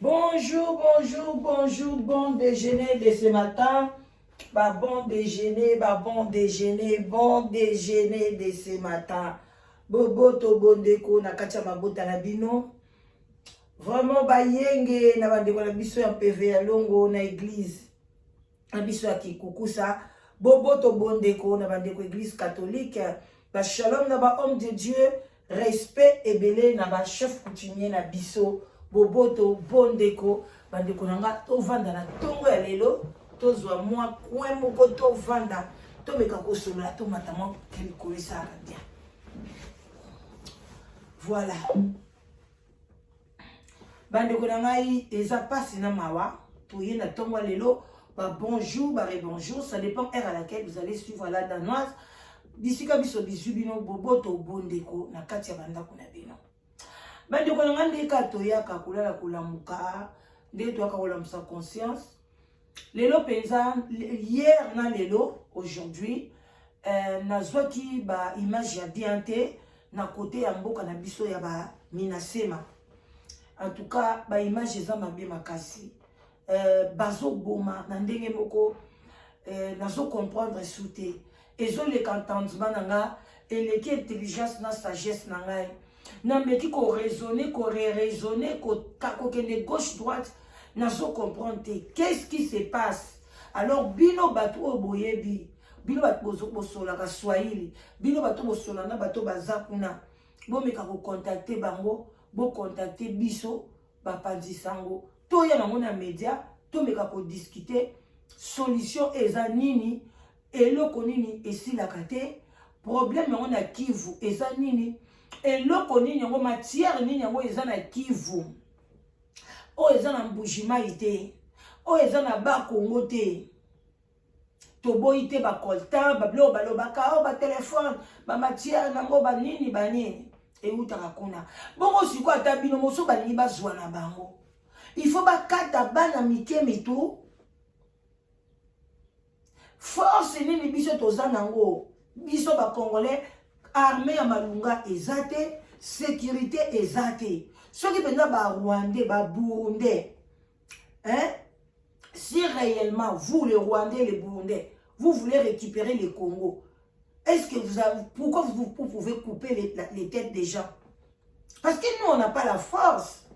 Bonjour, bonjour, bonjour, bon déjeuner de ce matin. Bon déjeuner, bon déjeuner, bon déjeuner de ce matin. Boboto bondeko na katia mabota na bino. Vraiment yenge na bandeko na biso ya PV ya longo na église. Na biso ya kikukusa. Boboto bondeko na bandeko église catholique. Shalom na homme de Dieu. Respect et belé na chef coutumier na biso. Boboto bondeko bandeko nanga to vanda na tongo ya lelo to zwa mwa kwen moko to vanda to meka ko solola to matama kelikolo ça bien. Voilà. Bandeko nanga eza pasi na mawa to yena tongo ya lelo bonjour bonjour, ça dépend heure à laquelle vous allez suivre la danoise. D'ici ka biso bizubino boboto bondeko na kati ya bandako na bino. Bandeko nanga ndeka toyaka kulala kulamuka nde toyaka kolamusa conscience lelo penza hier na lelo aujourd'hui nazwaki image ya bien te na côté ya mboka na biso ya minasema. En tout cas image eza mabe makasi bazo boma na ndenge moko nazo comprendre souté ezoleka entendement nanga eleki intelligence na sagesse na ngai. Non, mais qui ko raisonner, ko raisonner, ko gauche droite, n'a pas comprendre qu'est-ce qui se passe. Alors bino bato oboyebi, bino bato bosola ka Swahili, bino bato bosola na bato bazakuna. Bo meka ko contacter bango, bo contacter biso, ba panzisango. To ya na média, to meka ko discuter solution eza nini, eloko nini esila kate, problème on a Kivu eza nini. Et loko nini yango matière nini yango eza na Kivu o eza na mbujima ite o eza na ba Kongo te to boite ba coltan ba blo balobaka o ba téléphone ba matière nango ba nini e utaka kuna bongo siko ata bino moso ba ni bazwa na bango il faut ba kata bana mike mitu force nini biso toza nango biso ba congolais armée à malunga ezate, sécurité ezate. Ceux qui viennent ba Rwandais, ba Burundais, hein? Si réellement vous, les Rwandais, les Burundais, vous voulez récupérer le Congo, est-ce que vous avez, pourquoi vous pouvez couper les têtes des gens? Parce que nous, on n'a pas la force.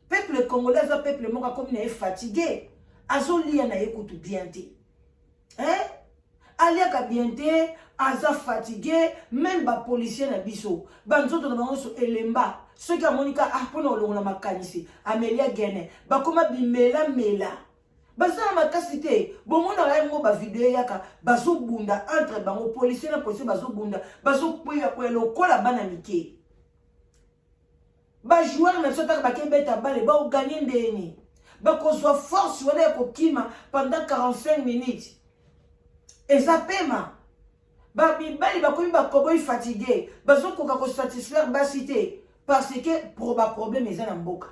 Peuple congolais, le peuple moka comme il est fatigué. Azoli na écoute bien té. Hein? Aliaka bien té. Aza fatigué, même ba policier na biso. Banzoto na bango so elemba. Ceux qui a monika apona olonga makanisi. Amelia Gene. Ba koma bimela mela. Baza na makasite. Bomona la ngo ba vidéo yaka. Bazo bunda entre bango policier na policier bazo bunda. Bazo kuya kwa lokola bana mike. Ba joueur na sota ba kebeta bale ba o gagner ndeni. Ba ko so force wana ko kima pendant 45 minutes. Et ça paiement. Bali bakomi bakoboy fatigué bazo koka ko satisfaire basité parce que problème eza na mboka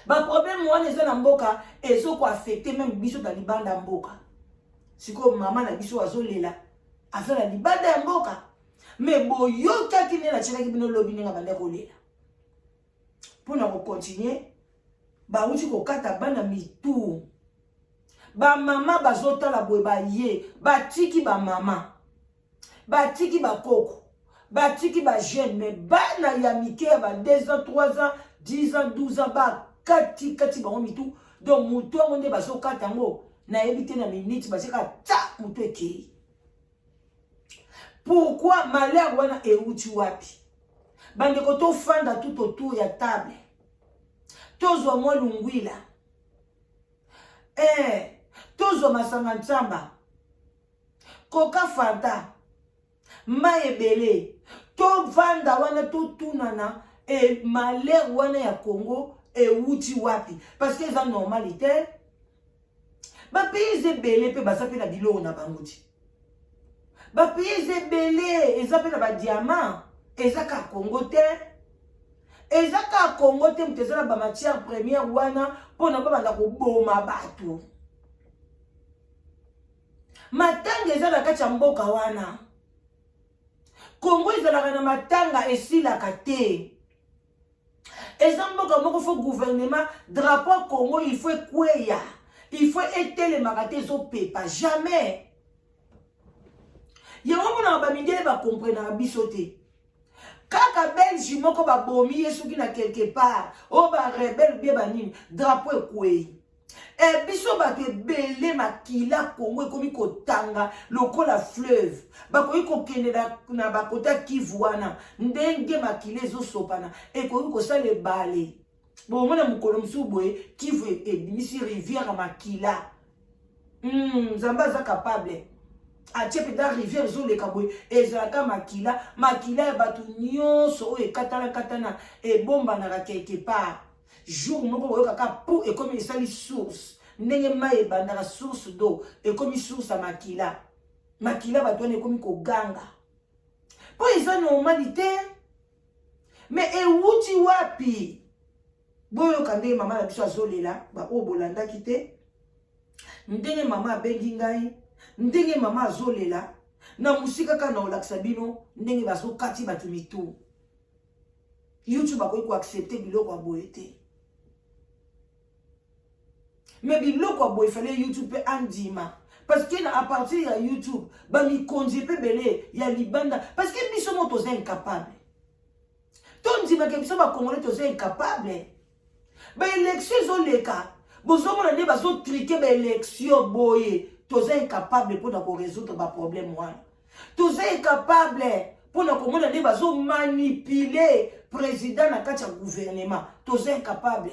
problème wana eza na mboka ezo ko affecter même biso na libanda mboka siko mama na biso azolela afela libanda ya mboka mais boyoka kine na tshela kibino lobi ninga banda ko lela pona ko continuer uti ko kata bana mitu mama bazotala boye baye batiki mama batiki bakoko batiki ba jeune mais bana ya mike ba 2 ans 3 ans 10 ans 12 ans ba kati bango mitu donc mutu ngonde baso katango na ebite na minute baseka ta mutu ekei. Pourquoi malheur wana euti wapi bandeko to fanda tout autour ya table tozwa mwa lungwila tozwa masanga ntsamba koka fanta maebele to vanda wana to tunana e malheur wana ya Congo e wuti wapi parce que c'est normalité ba pays ebele pe basa pe na biloko na bango ba pays ebele eza pe na ba diamant eza ka Congo te eza ka Congo te mteza na ba matière première wana pona ba banda ko boma bato matanga eza na kati ya mboka wana Congo ezalaka na matanga esilaka te Exemple, comme il faut gouvernement, drapeau Congo, il faut quoi? Il faut être les magatés au pépa. Jamais. Il y a un moment où on va comprendre bisoté. Kaka Belgique, moko ba bomi yesu qui na quelque part. Oh ba rebelle bien banine. Drapeau quoi? Et biso ba te belé makila Congo comme kotanga lokola fleuve. Ba ko iko kende na ba kota Kivuana. Ndenge makile zo sopana. Et ko sa le balé. Bon, moi, je suis qui veut éliminer rivière à Makila. Zamba est capable. A tchèpe dans rivière, ils ont les cabouilles. Et Zaka Makila. Makila est battu nyonso. Et katana. Et bomba n'a quelque part. Jour, moi, kaka pou. Et comme il s'est les sources. N'est pas bandara source d'eau. Et comme il source à Makila. Makila va donner comme il ganga. Pour ils ont normalité. Mais et où tu wapi? Boyo kande mama na biso azolela ba o bolanda kite ndenge mama abengi ngai ndenge mama azolela na musika kana olakisa bino ndenge baso kati batu mitu YouTube akoki ko accepter biloko ya boye te mais biloko ya boye fallait YouTube pe andima parce que à partir de YouTube ba mi konzi pe belé ya libanda parce que biso moto c'est incapable ton ndima ke biso ba congolais to c'est incapable. Ba élection zoleka bozomo na ndeba zo triquer ba élection boye toza incapable pour na ko résoudre ba problème wana toza incapable pour na ko mona ndeba zo manipuler président na kati ya gouvernement toza incapable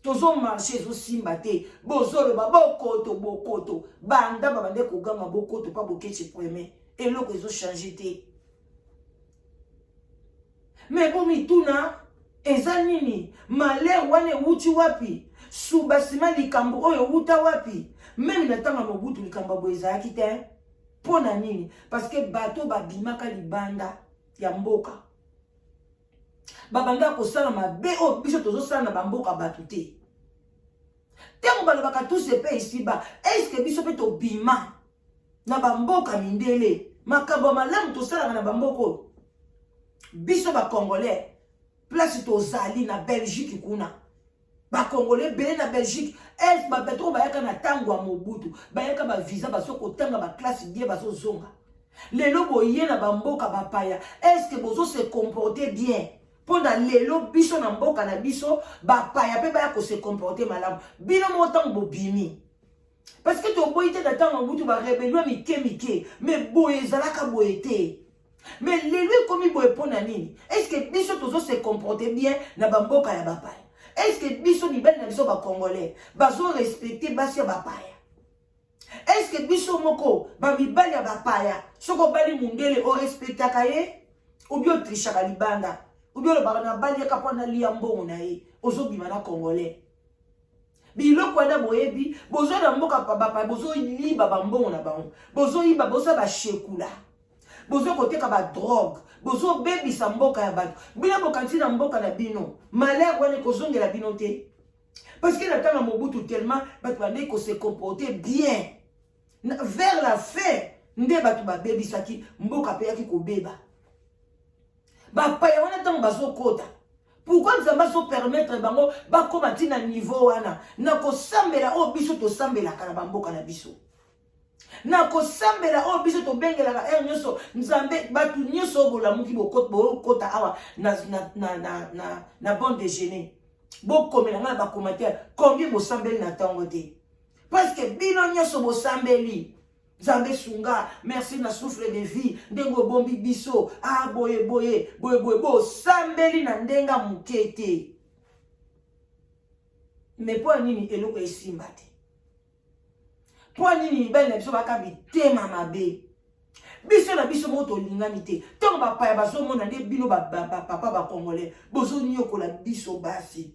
tozo marcher zo simbate bozolo ba bokoto banda ba bande ko ganga bokoto pa bokeche premier et loko zo changer té mais pour mituna eza nini malheur wane wuti wapi subasima likambo oyo wuta wapi même natanga mobutu likambo boeza akite pona nini parce que bato babimaka libanda ya mboka babanda ko sala mabe o biso tozo sala na bamboka batu te tango balobaka tous ces pays ici bas est-ce que biso pe to bima na bamboka mindele makabo malamu to sala na bamboko biso ba congolais place tozali na Belgique kuna ba congolais belé na Belgique est ba beto ba yaka na tango ya mobutu ba yaka ba visa ba soko tanga ba classe bien ba so zonga lelo boye na ba mboka ba paya est-ce que bozo se comporter bien pendant lelo biso na mboka na biso ba paya pe ba yako se comporter malamu bino mo tango bobimi parce que to boyite na tango mobutu ba rébellion mike mais boye zalaka boyete. Mais les lui comme il boye pona nini? Est-ce que biso tozo se comporter bien na bamboka ya bapaya? Est-ce que biso ni ben na biso ba congolais bazo respecter basi ya bapaya? Est-ce que biso moko ba mibali ya bapaya soko bali mundele o respectaka ye ou bien trishaka libanda ou bien le barana bali ka pona liambo na ye ozo bima na congolais? Biloko na boyebi bozo na mboka pa bapaya bozo liba bambongo na bango bozo yiba bozo ba shekula bozo koteka ba drogue bozo baby sa mboka ya bato bino bokanti na mboka na bino malheur wane kozongela bino te parce que na tanga mobutu tellement bato bande ko se comporter bien vers la fin nde bato ba baby saki mboka pe yaki ko beba ba paya wana tango bazo kota pourquoi nous allons permettre bango ba komati na niveau wana na ko sambela o biso to sambela kana bamboka na biso na ko sambela o biso to bengela ka nyoso nzambe batu nyoso bolamuki bokota awa na bon déjeuner bokomela ngala ba commentaire combien bo sambeli na tango te parce que bino nyoso bo sambeli nzambe sunga merci na souffle de vie ndengo bombi biso boye bo sambeli na ndenga mukete mais po nini eloko esimba te. Pour nini ben biso baka bitema mabe biso na biso moto lingani te tango ba paya bazo mona nde bino papa ba congolais bozo nyokola biso basi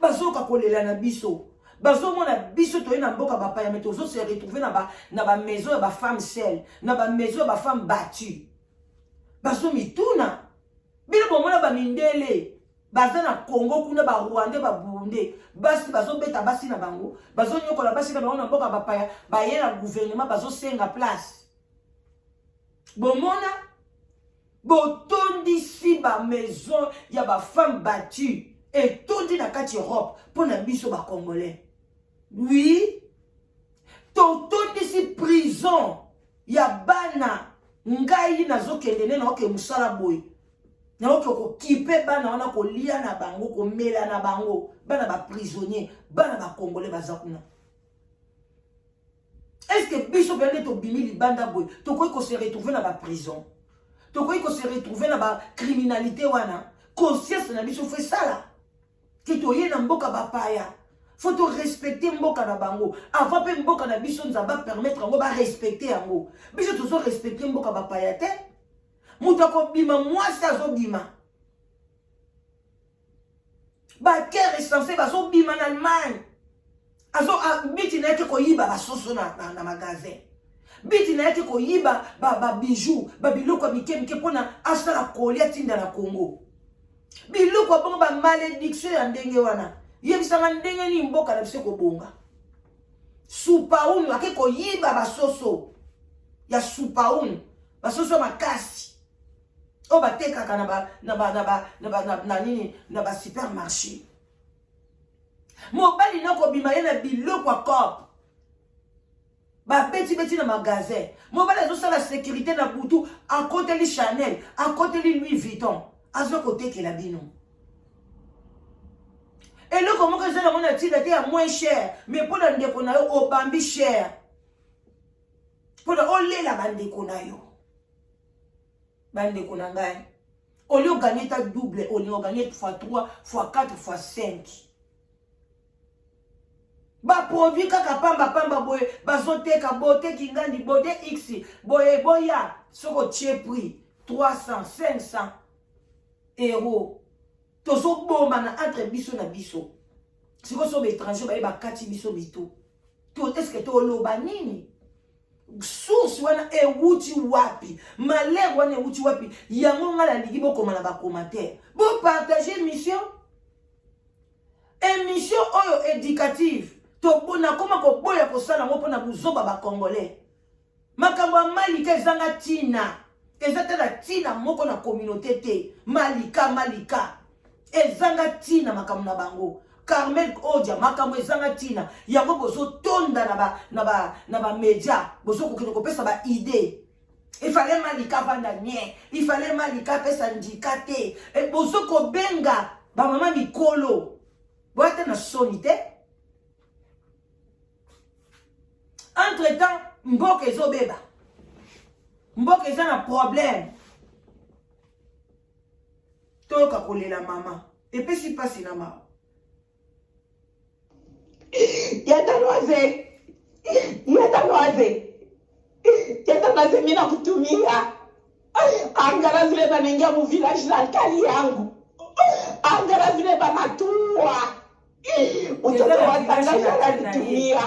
bazo ka kolela na biso bazo mona biso to na mboka ba paya mais tozo se retrouver na ba maison ba femme seule na ba maison ba femme battue bazo mituna bino bomona ba mindele baza na Congo kuna ba Rwanda ba Burundi basi bazo beta basi na bango bazo nyokola basi na bango na mboka bapaya ba yena gouvernement bazo senga place bomona botondisi ba maison ya ba femme battue et tondi na kati Europe pour na biso ba congolais. Oui, totondisi prison ya bana ngai nazokende ne na oke musala boy. Na oke ko kipe bana wana ko lia na bango ko mela na bango bana ba prisonnier bana ba congolais bazakuna. Est-ce que biso bende to bimi libanda boy to ko se retrouver na ba prison? To ko se retrouver na ba criminalité wana? Conscience na biso fait ça là. Que to ye na mboka ba paya. Faut to respecter mboka na bango. Avant pe mboka na biso nzaba permettre ngo ba respecter yango. Biso to so respecter mboka ba paya te. Muto ko bima mwasi zo bima. Ba kere censé ba zo bima en Allemagne. Azo biti na yake ko yiba ba soso na magasin. Biti na yake ko yiba ba bijoux, ba biloko mikemike pona asala kolia tinda na Congo. Biloko bongo ba malédiction ya ndenge wana. Yebisanga ndenge ni mboka na biso ko bonga. Supaunu ake ko yiba ba soso. Ya supaunu, ba soso makasi. O ba teka kana na nini na ba supermarché. Mobali na ko bima yena biloko a cop. Ba beti na magasin. Mobali azo sala sécurité na butu à côté li Chanel, à côté li Louis Vuitton. Azo côté que la bino. Et le comment que ça mon attire était à moins cher, mais pour la ndeko na yo au bambi cher. Pour la olé la bande ko na yo. Bande ko na ngai. Au lieu gagner ta double, au lieu gagner x3, x4, x5. Ba produit kaka pamba boye bazoteka bote kingandi bode x boye boya soko tie prix 300 500 euros tozo bomba na entre biso na biso siko so étranger ba kati biso bito to est-ce que to loba nini source wana ewuti wapi malheur wana ewuti wapi yango ngala ligi bokoma na ba commentaire bo partager émission oyo éducative. Tobona koma ko boya ko sala ngo pona buzoba ba congolais. Makambo malika ezanga tina. Ezata la tina moko na communauté te. Malika. Ezanga tina makambo na bango. Carmel Odia makambo ezanga tina. Yango bozo tonda na ba média. Bozo ko pesa ba idée. Il fallait malika vanda nye. Il fallait malika pesa ndikate. Et bozo ko benga ba mama mikolo. Boate na sonité. Entre-temps, mboka ezobeba. Mboka eza na problème. Toka kolela mama. Et puis si passe na mama. Yata noaze mina kutumia. Angara vile banengia mu village na kali yangu. Angara vile banatua. Mtoto watanga kutumia.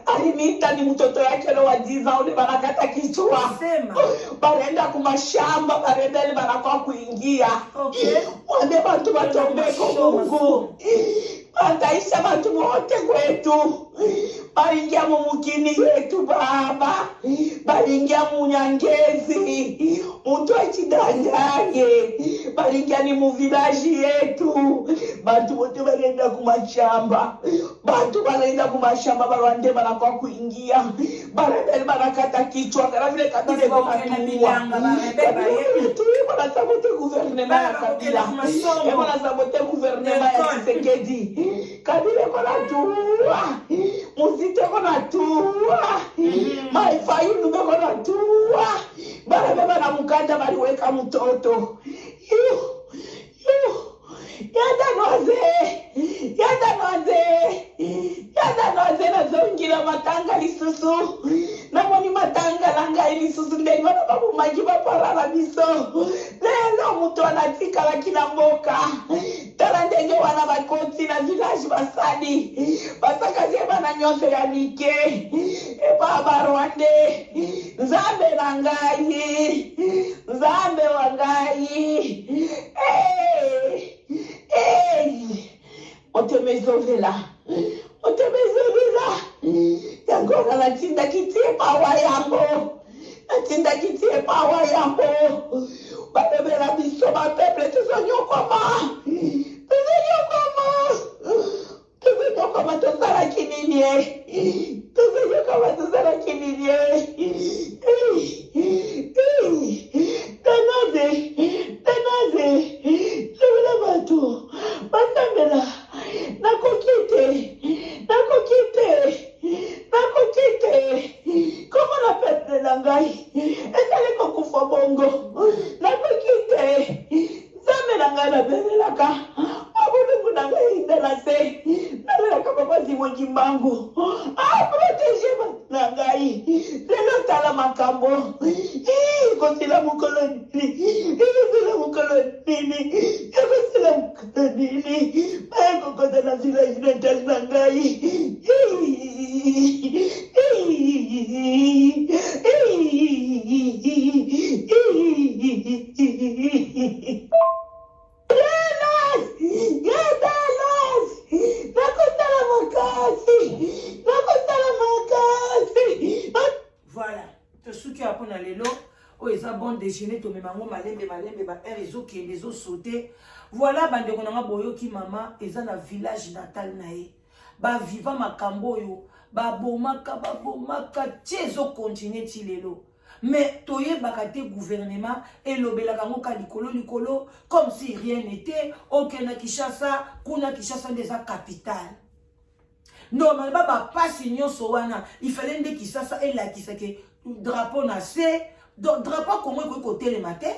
Alimita ni mtoto yake lo wa 10 ans ule banakata kichwa. Barenda kumashamba barenda ile banakuwa kuingia. Wande bantu batombeko Mungu. Bandaisha bantu wote kwetu. Baringia mu mukini yetu baba. Baringia mu Nyangezi. Mtu achidanganye. Baringia ni mu village yetu. Bantu wote barenda kumashamba. Bantu barenda kumashamba barwande banakuwa kuingia. Barenda banakata kichwa kana vile kabile kwa milanga bana sabote gouvernement ya Kabila. Bana sabote gouvernement ya Tshisekedi. Kabila bana tuwa. Muzite bana tuwa. Maifayulu bana tuwa. Bana mukanda baliweka mtoto. Yada noze na zongira matanga lisusu. Namoni matanga langa lisusu ndeni wana babu majiba parala biso. Lelo mutu anatika la kila mboka. Tala ndenge wana bakoti na village basadi. Basakazie bana nyonso ya nike. Baba Rwande. Nzambe langai. Nzambe wangai. Otemezovela. Yango natinda kitie pawa yango. Natinda kitie pawa yango. balobela biso bapeple tozonyokoma tozonyokoma tozalaki nini tozonyokoma tozalaki nini tanaze lobela bato batambela nakoki te koma na peple na ngai ezali kokufa bongo nakoki te nzambe na ngai nabelelaka mabulungu na ngai indela se nabelaka babazimongi mbangu aprotege na ngai lelo tala makambo ekosila mokolo nini bayekokota na village natal na ngai Voilà, te souki après na lelo, oh eza bon déjeuner to memango malembe ba air ezokende ezosauter. Voilà bande konanga boyoki mama eza na village natal na ye. Ba viva makambo yo, ba bomaka tie zo continuer ti lelo. Mais toye bakate gouvernement et lobelaka ngo ka likolo comme si rien n'était. Okena Kinshasa, kuna Kinshasa ndeza capitale. Normalement, ba passe nyonso wana, il fallait nde Kinshasa et la kisake drapeau na se, drapeau comment ko côté le matin.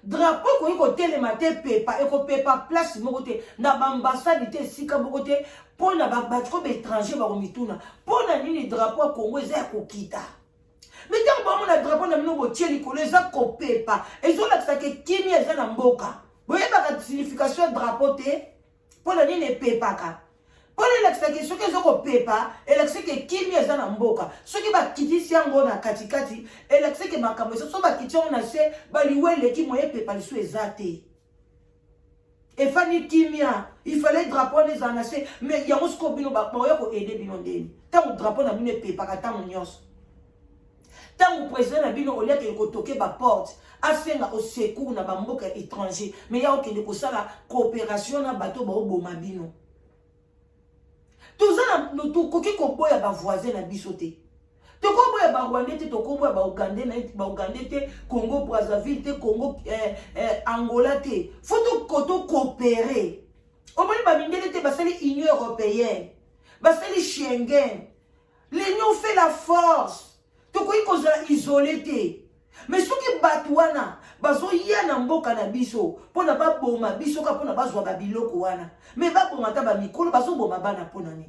Drapeau ko côté le matin pepa et ko pepa place mo côté na ambassade te sika mo côté pour na ba trop étranger ba komituna. Pour na nini drapeau Congo za ko kita. Mais tant ba mo na drapeau na mino botie likolo za ko pepa. Ezo la kisake kimi eza na mboka. Boye ba signification drapeau te. Pour la nini pepaka. Pour l'expliquer ce que zoko pepa, et l'expliquer kimi eza na mboka. Ce qui ba kitisi yango na katikati, et l'expliquer makambo so ba kitio na se baliwele ki moye pepa liso ezate. Et fani kimia, il fallait drapeau les anase, mais yango sko bino ba moye ko aider bino ndeni. Tant drapeau na bino pepa ka tant nyos. Tant président na bino olia ke ko toke ba porte. Asenga au secours na bamboka étranger mais ya okende ko sala coopération na bato ba oboma bino tozana no koki ko boya ba voisin na bisote to ko boya ba Rwanda te to ko boya ba Uganda na ba Uganda te Congo Brazzaville te Congo Angola te faut to coopérer au moins ba mindele te ba sali Union européenne ba sali Schengen l'union fait la force to ko ikoza isolé te. Mais ce qui batouana, bazo yana mboka na biso, pona ba boma biso ka pona bazwa ba biloko wana. Mais ba boma ta ba mikolo bazo boma bana pona ni.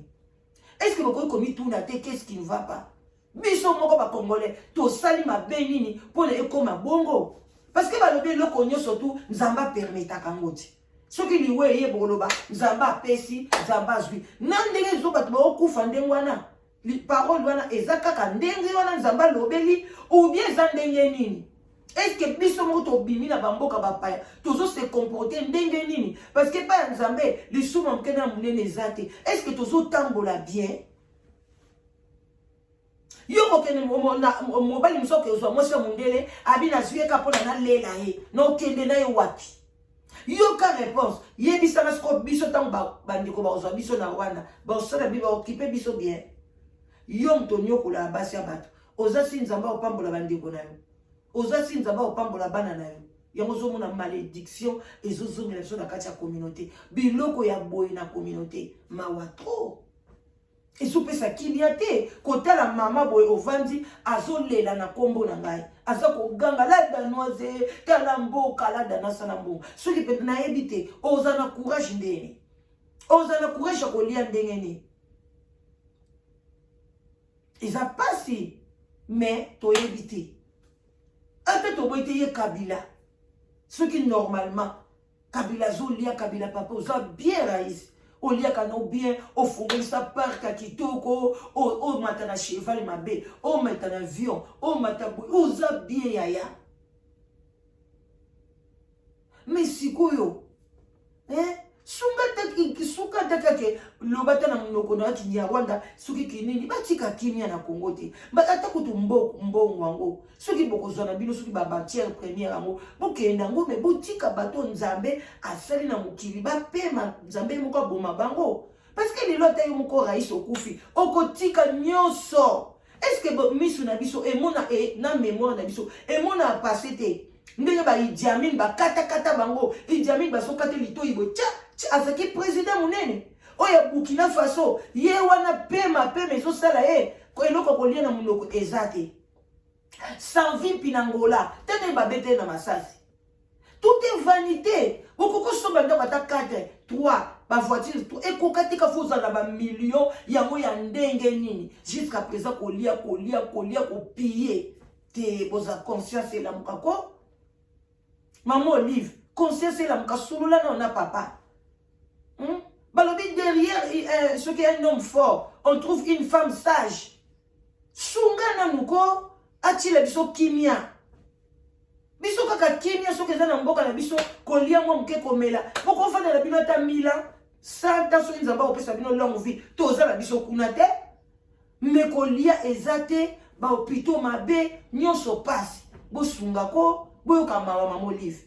Est-ce que boko komi tuna te qu'est-ce qui ne va pas? Biso moko ba congolais, to sali ma benini pona ekoma bongo. Parce que ba lobe loko nyo surtout nzamba permeta kangoti. Ce qui liwe ye boloba, nzamba pesi, nzamba zwi. Nandenge zo ba to kufa ndengwana. Les paroles wana ezaka ndenge wana nzamba lobeli ou bien zandenge nini. Est-ce que biso moto bimi na bamboka bapaya tozo se comporter ndenge nini parce que pa nzambe lisuma mkena munene zate. Est-ce que tozo tambola bien? Yo kokene mobali msoke uzwa mosha mundele abina zwieka pona na lela he no kende na ye wapi. Yo ka réponse yebisa na sko biso tamba bandiko ba uzwa biso na Rwanda ba osala biba occuper biso bien. Yo mtonyo kula basi abato oza si nzamba opambola bandeko na yo oza si nzamba opambola bana na yo yango zo mona malédiction ezozongela so na kati ya communauté biloko ya boye na communauté mawa trop esopesa kimia te kotala mama boye ovandi azolela na kombo na ngai aza koganga la danoise tala mboka la danasa na mboka soki pe na yebi te oza na courage ndeni oza na courage kolia ndenge ni. Ils ont passé, mais tu as évité. Un peu tu as été Kabila. Ce qui normalement, Kabila Zolia, Kabila Papa, ils ont bien raïs. Au lieu qu'on bien, au fond, ça part, Kakitoko, au matana cheval, ma bé, au matana avion, au matabou, ils ont bien yaya. Mais si quoi, hein? Sunga bataka ke lobata na monoko na ki ya Rwanda soki kinini batika kimia na Congo te ata kutu mbongo wango soki bokozwa na bino soki ba matière première yango bokenda ngo me botika bato nzambe asali na mokili bapema nzambe moko boma bango parce que lelo ata yo moko rais okufi okotika nyonso est-ce que misu na biso emona na mémoire na biso emona passé te ndenge ba Idi Amin ba kata bango Idi Amin ba sokate litoyi bo azaki président munene oya Burkina Faso ye wana pema ezo sala ye ko eloko kolia na munoko ezate sans vie pinangola tene ba bete na masasi tout est vanité okoko somba ndo bata 4 3 ba voiture et kokatika fuza na ba millions yango ya ndenge nini jusqu'à présent kolia piller te boza conscience la mukako maman Olive conscience la mukasulula na papa balobi derrière ce qui est un homme fort on trouve une femme sage sungana nuko atile biso kimia biso kaka kimia soki eza na mboka na biso kolia mwa moke komela poko ofanda na bino ata mila santa soki nzambe akopesa bino longue vie toza na biso kuna te me kolia eza te bahopito mabe nyonso pasi bosunga ko boyoka mawa mama Olive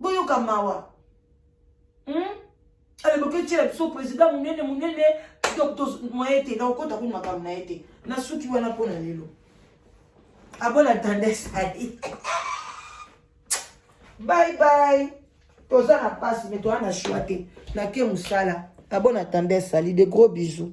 boyoka mawa ale boke tiela biso président munene docteur moyen te na okota kuna makambo na ye te na suki wana mpo na lelo abona tendance ali bye bye toza na passe mais toza na choix te na ke musala abona tendance ali de gros bisous.